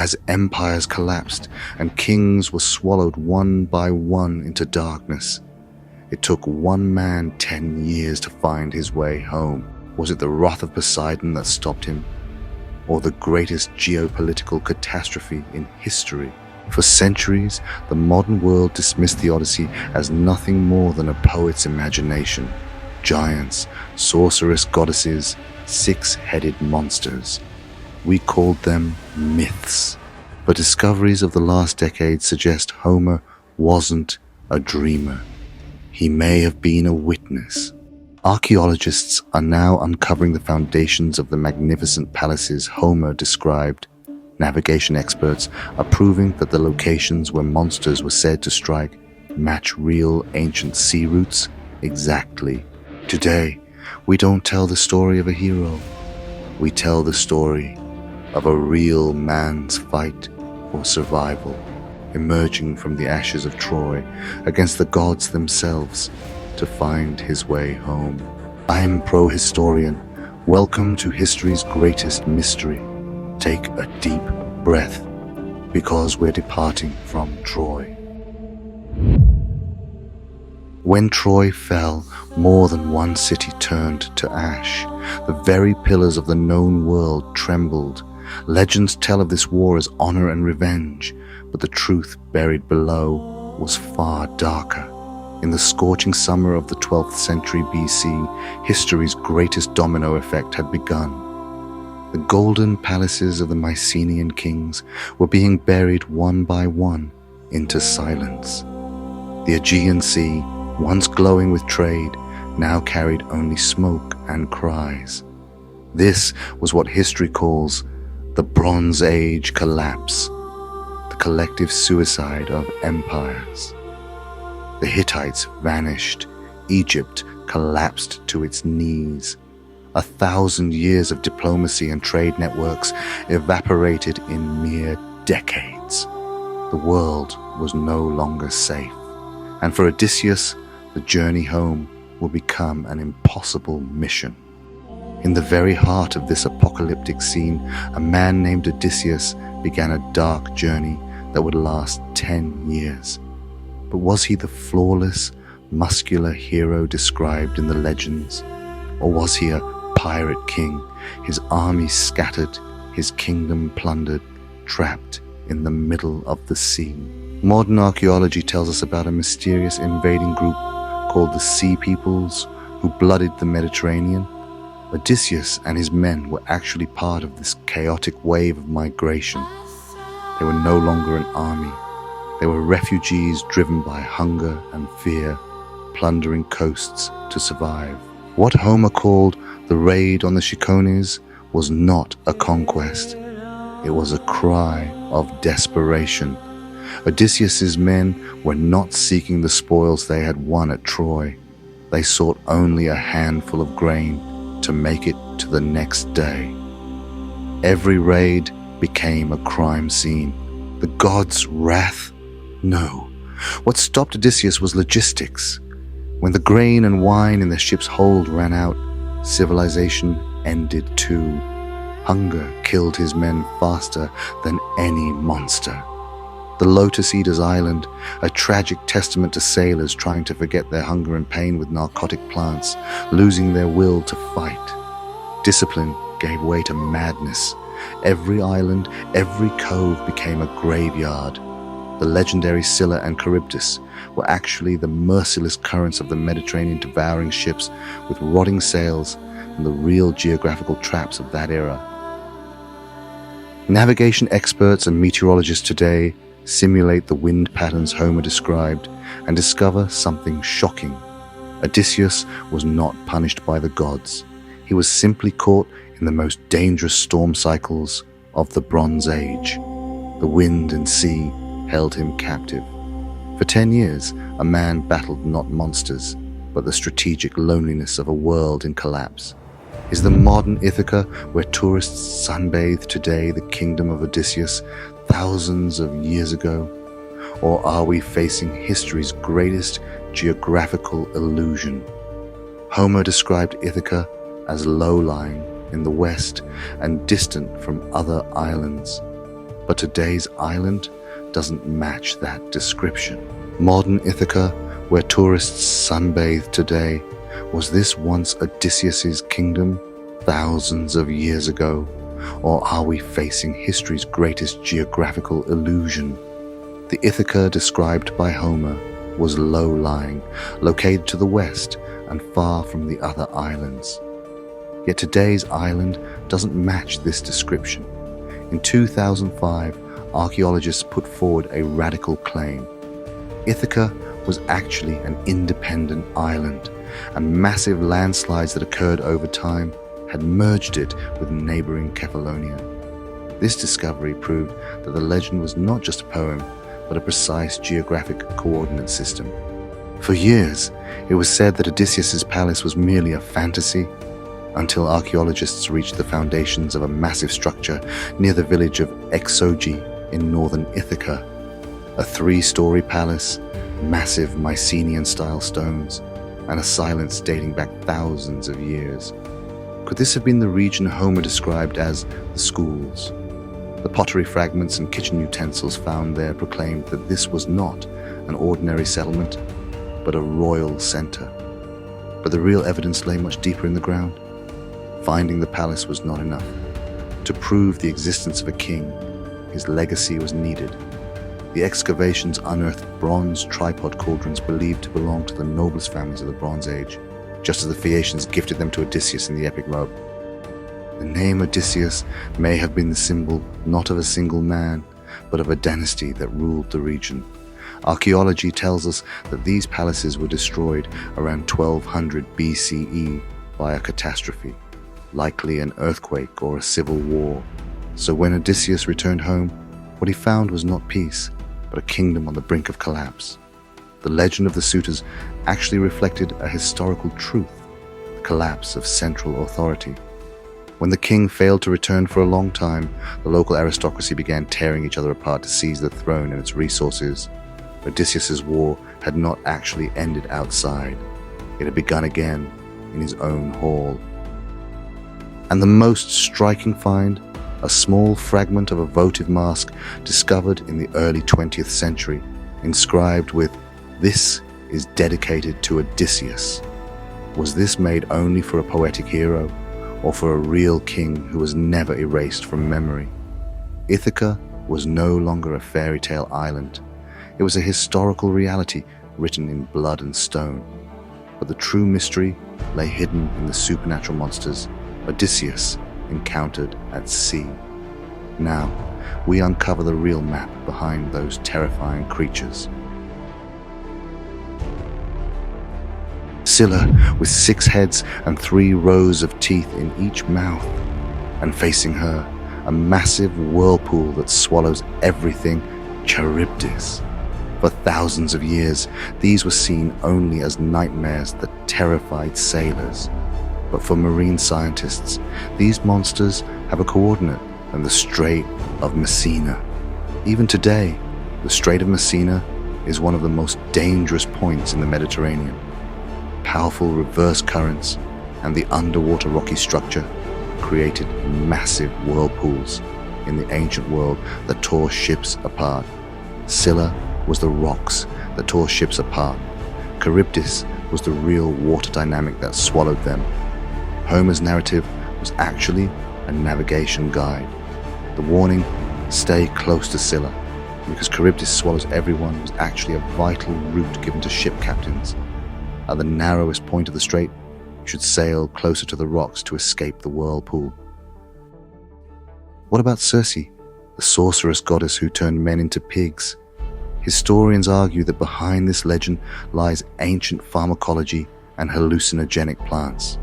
as empires collapsed and kings were swallowed one by one into darkness. It took one man 10 years to find his way home. Was it the wrath of Poseidon that stopped him? Or the greatest geopolitical catastrophe in history? For centuries, the modern world dismissed the Odyssey as nothing more than a poet's imagination. Giants, sorceress goddesses, six-headed monsters. We called them myths. But discoveries of the last decade suggest Homer wasn't a dreamer. He may have been a witness. Archaeologists are now uncovering the foundations of the magnificent palaces Homer described. Navigation experts are proving that the locations where monsters were said to strike match real ancient sea routes exactly. Today, we don't tell the story of a hero. We tell the story of a real man's fight for survival, emerging from the ashes of Troy against the gods themselves to find his way home. I'm Prohistorian. Welcome to history's greatest mystery. Take a deep breath, because we're departing from Troy. When Troy fell, more than one city turned to ash. The very pillars of the known world trembled. Legends tell of this war as honor and revenge, but the truth buried below was far darker. In the scorching summer of the 12th century BC, history's greatest domino effect had begun. The golden palaces of the Mycenaean kings were being buried one by one into silence. The Aegean Sea, once glowing with trade, now carried only smoke and cries. This was what history calls the Bronze Age collapse, the collective suicide of empires. The Hittites vanished. Egypt collapsed to its knees. 1,000 years of diplomacy and trade networks evaporated in mere decades. The world was no longer safe. And for Odysseus, the journey home will become an impossible mission. In the very heart of this apocalyptic scene, a man named Odysseus began a dark journey that would last 10 years. But was he the flawless, muscular hero described in the legends? Or was he a pirate king, his army scattered, his kingdom plundered, trapped in the middle of the sea? Modern archaeology tells us about a mysterious invading group called the Sea Peoples who blooded the Mediterranean. Odysseus and his men were actually part of this chaotic wave of migration. They were no longer an army. They were refugees driven by hunger and fear, plundering coasts to survive. What Homer called the raid on the Cicones was not a conquest. It was a cry of desperation. Odysseus's men were not seeking the spoils they had won at Troy. They sought only a handful of grain to make it to the next day. Every raid became a crime scene. The gods' wrath? No. What stopped Odysseus was logistics. When the grain and wine in the ship's hold ran out, civilization ended too. Hunger killed his men faster than any monster. The Lotus Eaters Island, a tragic testament to sailors trying to forget their hunger and pain with narcotic plants, losing their will to fight. Discipline gave way to madness. Every island, every cove became a graveyard. The legendary Scylla and Charybdis were actually the merciless currents of the Mediterranean, devouring ships with rotting sails and the real geographical traps of that era. Navigation experts and meteorologists today simulate the wind patterns Homer described and discover something shocking. Odysseus was not punished by the gods. He was simply caught in the most dangerous storm cycles of the Bronze Age. The wind and sea held him captive. For 10 years, a man battled not monsters, but the strategic loneliness of a world in collapse. Is the modern Ithaca, where tourists sunbathe today, the kingdom of Odysseus thousands of years ago? Or are we facing history's greatest geographical illusion? Homer described Ithaca as low-lying in the west and distant from other islands. But today's island doesn't match that description. Modern Ithaca, where tourists sunbathe today, was this once Odysseus's kingdom thousands of years ago? Or are we facing history's greatest geographical illusion? The Ithaca described by Homer was low-lying, located to the west and far from the other islands. Yet today's island doesn't match this description. In 2005, archaeologists put forward a radical claim. Ithaca was actually an independent island, and massive landslides that occurred over time had merged it with neighboring Kephallonia. This discovery proved that the legend was not just a poem, but a precise geographic coordinate system. For years, it was said that Odysseus's palace was merely a fantasy, until archaeologists reached the foundations of a massive structure near the village of Exogi in northern Ithaca. A 3-story palace, massive Mycenaean-style stones, and a silence dating back thousands of years. Could this have been the region Homer described as the schools? The pottery fragments and kitchen utensils found there proclaimed that this was not an ordinary settlement, but a royal center. But the real evidence lay much deeper in the ground. Finding the palace was not enough. To prove the existence of a king, his legacy was needed. The excavations unearthed bronze tripod cauldrons believed to belong to the noblest families of the Bronze Age, just as the Phaeacians gifted them to Odysseus in the epic robe. The name Odysseus may have been the symbol not of a single man, but of a dynasty that ruled the region. Archaeology tells us that these palaces were destroyed around 1200 BCE by a catastrophe, likely an earthquake or a civil war. So when Odysseus returned home, what he found was not peace, but a kingdom on the brink of collapse. The legend of the suitors actually reflected a historical truth, the collapse of central authority. When the king failed to return for a long time, the local aristocracy began tearing each other apart to seize the throne and its resources. Odysseus's war had not actually ended outside. It had begun again in his own hall. And the most striking find, a small fragment of a votive mask discovered in the early 20th century, inscribed with, "This is dedicated to Odysseus." Was this made only for a poetic hero, or for a real king who was never erased from memory? Ithaca was no longer a fairy tale island. It was a historical reality written in blood and stone. But the true mystery lay hidden in the supernatural monsters Odysseus encountered at sea. Now, we uncover the real map behind those terrifying creatures. Scylla, with 6 heads and 3 rows of teeth in each mouth, and facing her, a massive whirlpool that swallows everything, Charybdis. For thousands of years, these were seen only as nightmares that terrified sailors. But for marine scientists, these monsters have a coordinate and the Strait of Messina. Even today, the Strait of Messina is one of the most dangerous points in the Mediterranean. Powerful reverse currents and the underwater rocky structure created massive whirlpools in the ancient world that tore ships apart. Scylla was the rocks that tore ships apart. Charybdis was the real water dynamic that swallowed them. Homer's narrative was actually a navigation guide. The warning, stay close to Scylla, because Charybdis swallows everyone, was actually a vital route given to ship captains. At the narrowest point of the strait, you should sail closer to the rocks to escape the whirlpool. What about Circe, the sorceress goddess who turned men into pigs? Historians argue that behind this legend lies ancient pharmacology and hallucinogenic plants.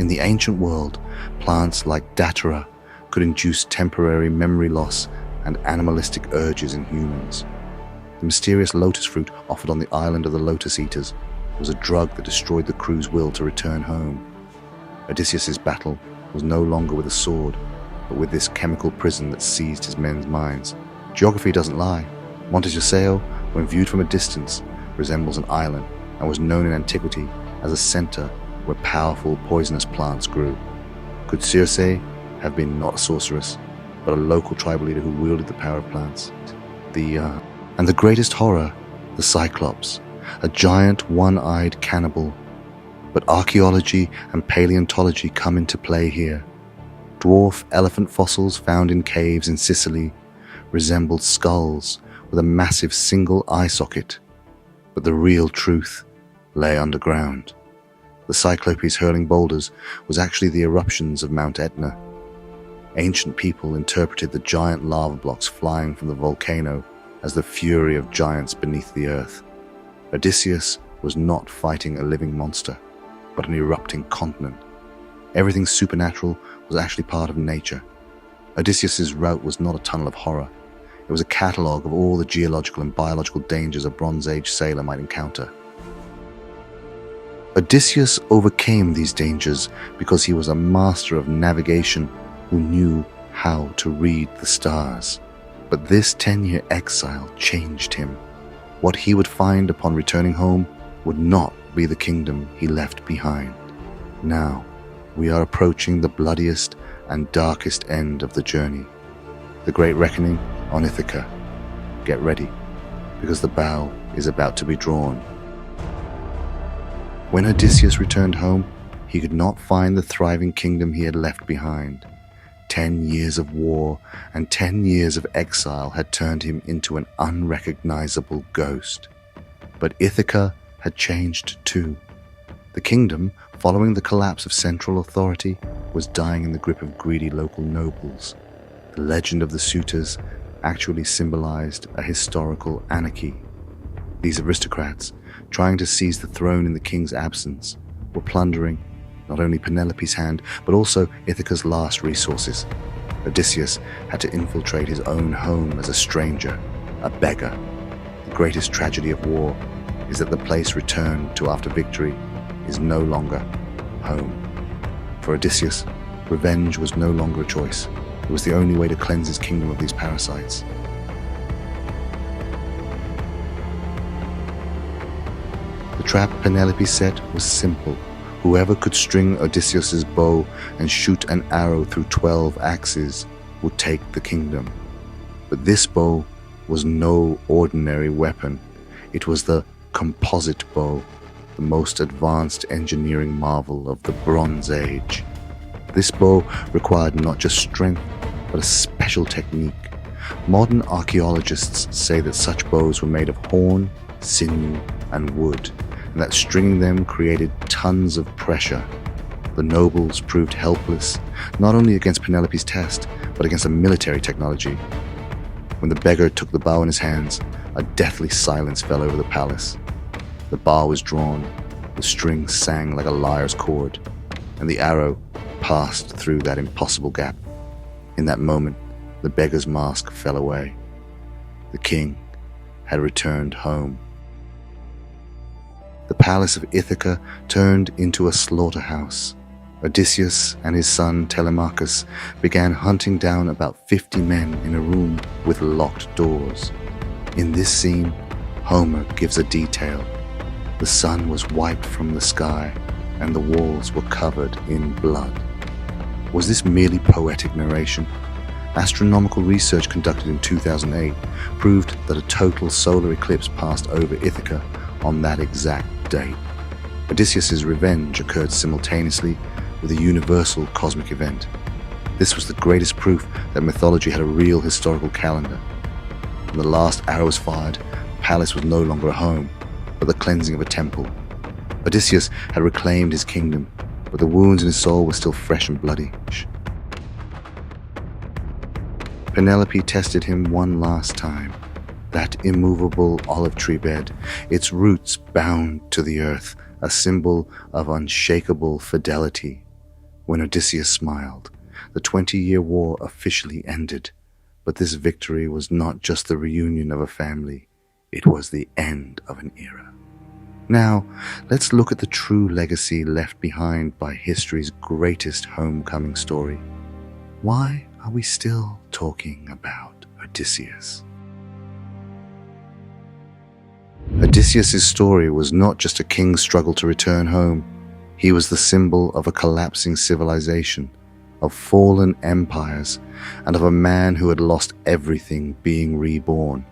In the ancient world, plants like datura could induce temporary memory loss and animalistic urges in humans. The mysterious lotus fruit offered on the island of the Lotus Eaters was a drug that destroyed the crew's will to return home. Odysseus's battle was no longer with a sword, but with this chemical prison that seized his men's minds. Geography doesn't lie. Monte Circeo, when viewed from a distance, resembles an island and was known in antiquity as a center where powerful poisonous plants grew. Could Circe have been not a sorceress, but a local tribal leader who wielded the power of plants. And the greatest horror, the Cyclops, a giant one-eyed cannibal. But archaeology and paleontology come into play here. Dwarf elephant fossils found in caves in Sicily resembled skulls with a massive single eye socket. But the real truth lay underground. The Cyclopes hurling boulders was actually the eruptions of Mount Etna. Ancient people interpreted the giant lava blocks flying from the volcano as the fury of giants beneath the earth. Odysseus was not fighting a living monster, but an erupting continent. Everything supernatural was actually part of nature. Odysseus's route was not a tunnel of horror. It was a catalogue of all the geological and biological dangers a Bronze Age sailor might encounter. Odysseus overcame these dangers because he was a master of navigation who knew how to read the stars. But this 10-year exile changed him. What he would find upon returning home would not be the kingdom he left behind. Now, we are approaching the bloodiest and darkest end of the journey. The Great Reckoning on Ithaca. Get ready, because the bow is about to be drawn. When Odysseus returned home, he could not find the thriving kingdom he had left behind. 10 years of war and 10 years of exile had turned him into an unrecognizable ghost. But Ithaca had changed too. The kingdom, following the collapse of central authority, was dying in the grip of greedy local nobles. The legend of the suitors actually symbolized a historical anarchy. These aristocrats, trying to seize the throne in the king's absence, were plundering not only Penelope's hand, but also Ithaca's last resources. Odysseus had to infiltrate his own home as a stranger, a beggar. The greatest tragedy of war is that the place returned to after victory is no longer home. For Odysseus, revenge was no longer a choice. It was the only way to cleanse his kingdom of these parasites. The trap Penelope set was simple. Whoever could string Odysseus's bow and shoot an arrow through 12 axes would take the kingdom. But this bow was no ordinary weapon. It was the composite bow, the most advanced engineering marvel of the Bronze Age. This bow required not just strength, but a special technique. Modern archaeologists say that such bows were made of horn, sinew, and wood, and that stringing them created tons of pressure. The nobles proved helpless, not only against Penelope's test, but against a military technology. When the beggar took the bow in his hands, a deathly silence fell over the palace. The bar was drawn, the string sang like a lyre's chord, and the arrow passed through that impossible gap. In that moment, the beggar's mask fell away. The king had returned home. The palace of Ithaca turned into a slaughterhouse. Odysseus and his son Telemachus began hunting down about 50 men in a room with locked doors. In this scene, Homer gives a detail. The sun was wiped from the sky, and the walls were covered in blood. Was this merely poetic narration? Astronomical research conducted in 2008 proved that a total solar eclipse passed over Ithaca on that exact date. Odysseus' revenge occurred simultaneously with a universal cosmic event. This was the greatest proof that mythology had a real historical calendar. When the last arrow was fired, the palace was no longer a home, but the cleansing of a temple. Odysseus had reclaimed his kingdom, but the wounds in his soul were still fresh and bloody. Penelope tested him one last time. That immovable olive tree bed, its roots bound to the earth, a symbol of unshakable fidelity. When Odysseus smiled, the 20-year war officially ended. But this victory was not just the reunion of a family, it was the end of an era. Now, let's look at the true legacy left behind by history's greatest homecoming story. Why are we still talking about Odysseus? Odysseus' story was not just a king's struggle to return home. He was the symbol of a collapsing civilization, of fallen empires, and of a man who had lost everything being reborn.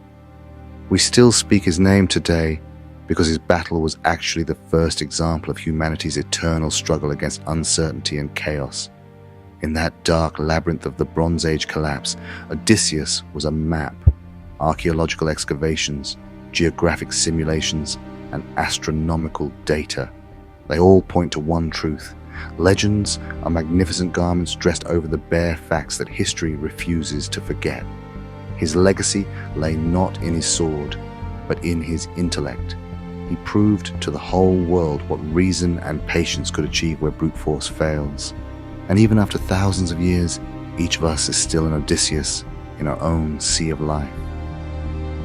We still speak his name today because his battle was actually the first example of humanity's eternal struggle against uncertainty and chaos. In that dark labyrinth of the Bronze Age collapse, Odysseus was a map, archaeological excavations, geographic simulations, and astronomical data. They all point to one truth. Legends are magnificent garments dressed over the bare facts that history refuses to forget. His legacy lay not in his sword, but in his intellect. He proved to the whole world what reason and patience could achieve where brute force fails. And even after thousands of years, each of us is still an Odysseus in our own sea of life.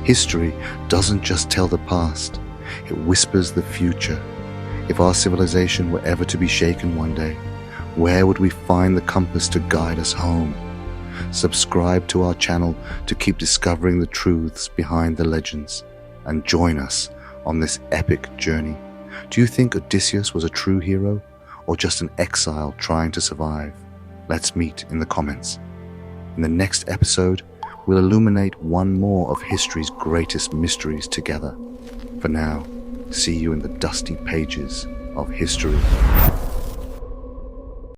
History doesn't just tell the past, it whispers the future. If our civilization were ever to be shaken one day, where would we find the compass to guide us home? Subscribe to our channel to keep discovering the truths behind the legends, and join us on this epic journey. Do you think Odysseus was a true hero, or just an exile trying to survive? Let's meet in the comments. In the next episode, we'll illuminate one more of history's greatest mysteries together. For now, see you in the dusty pages of history.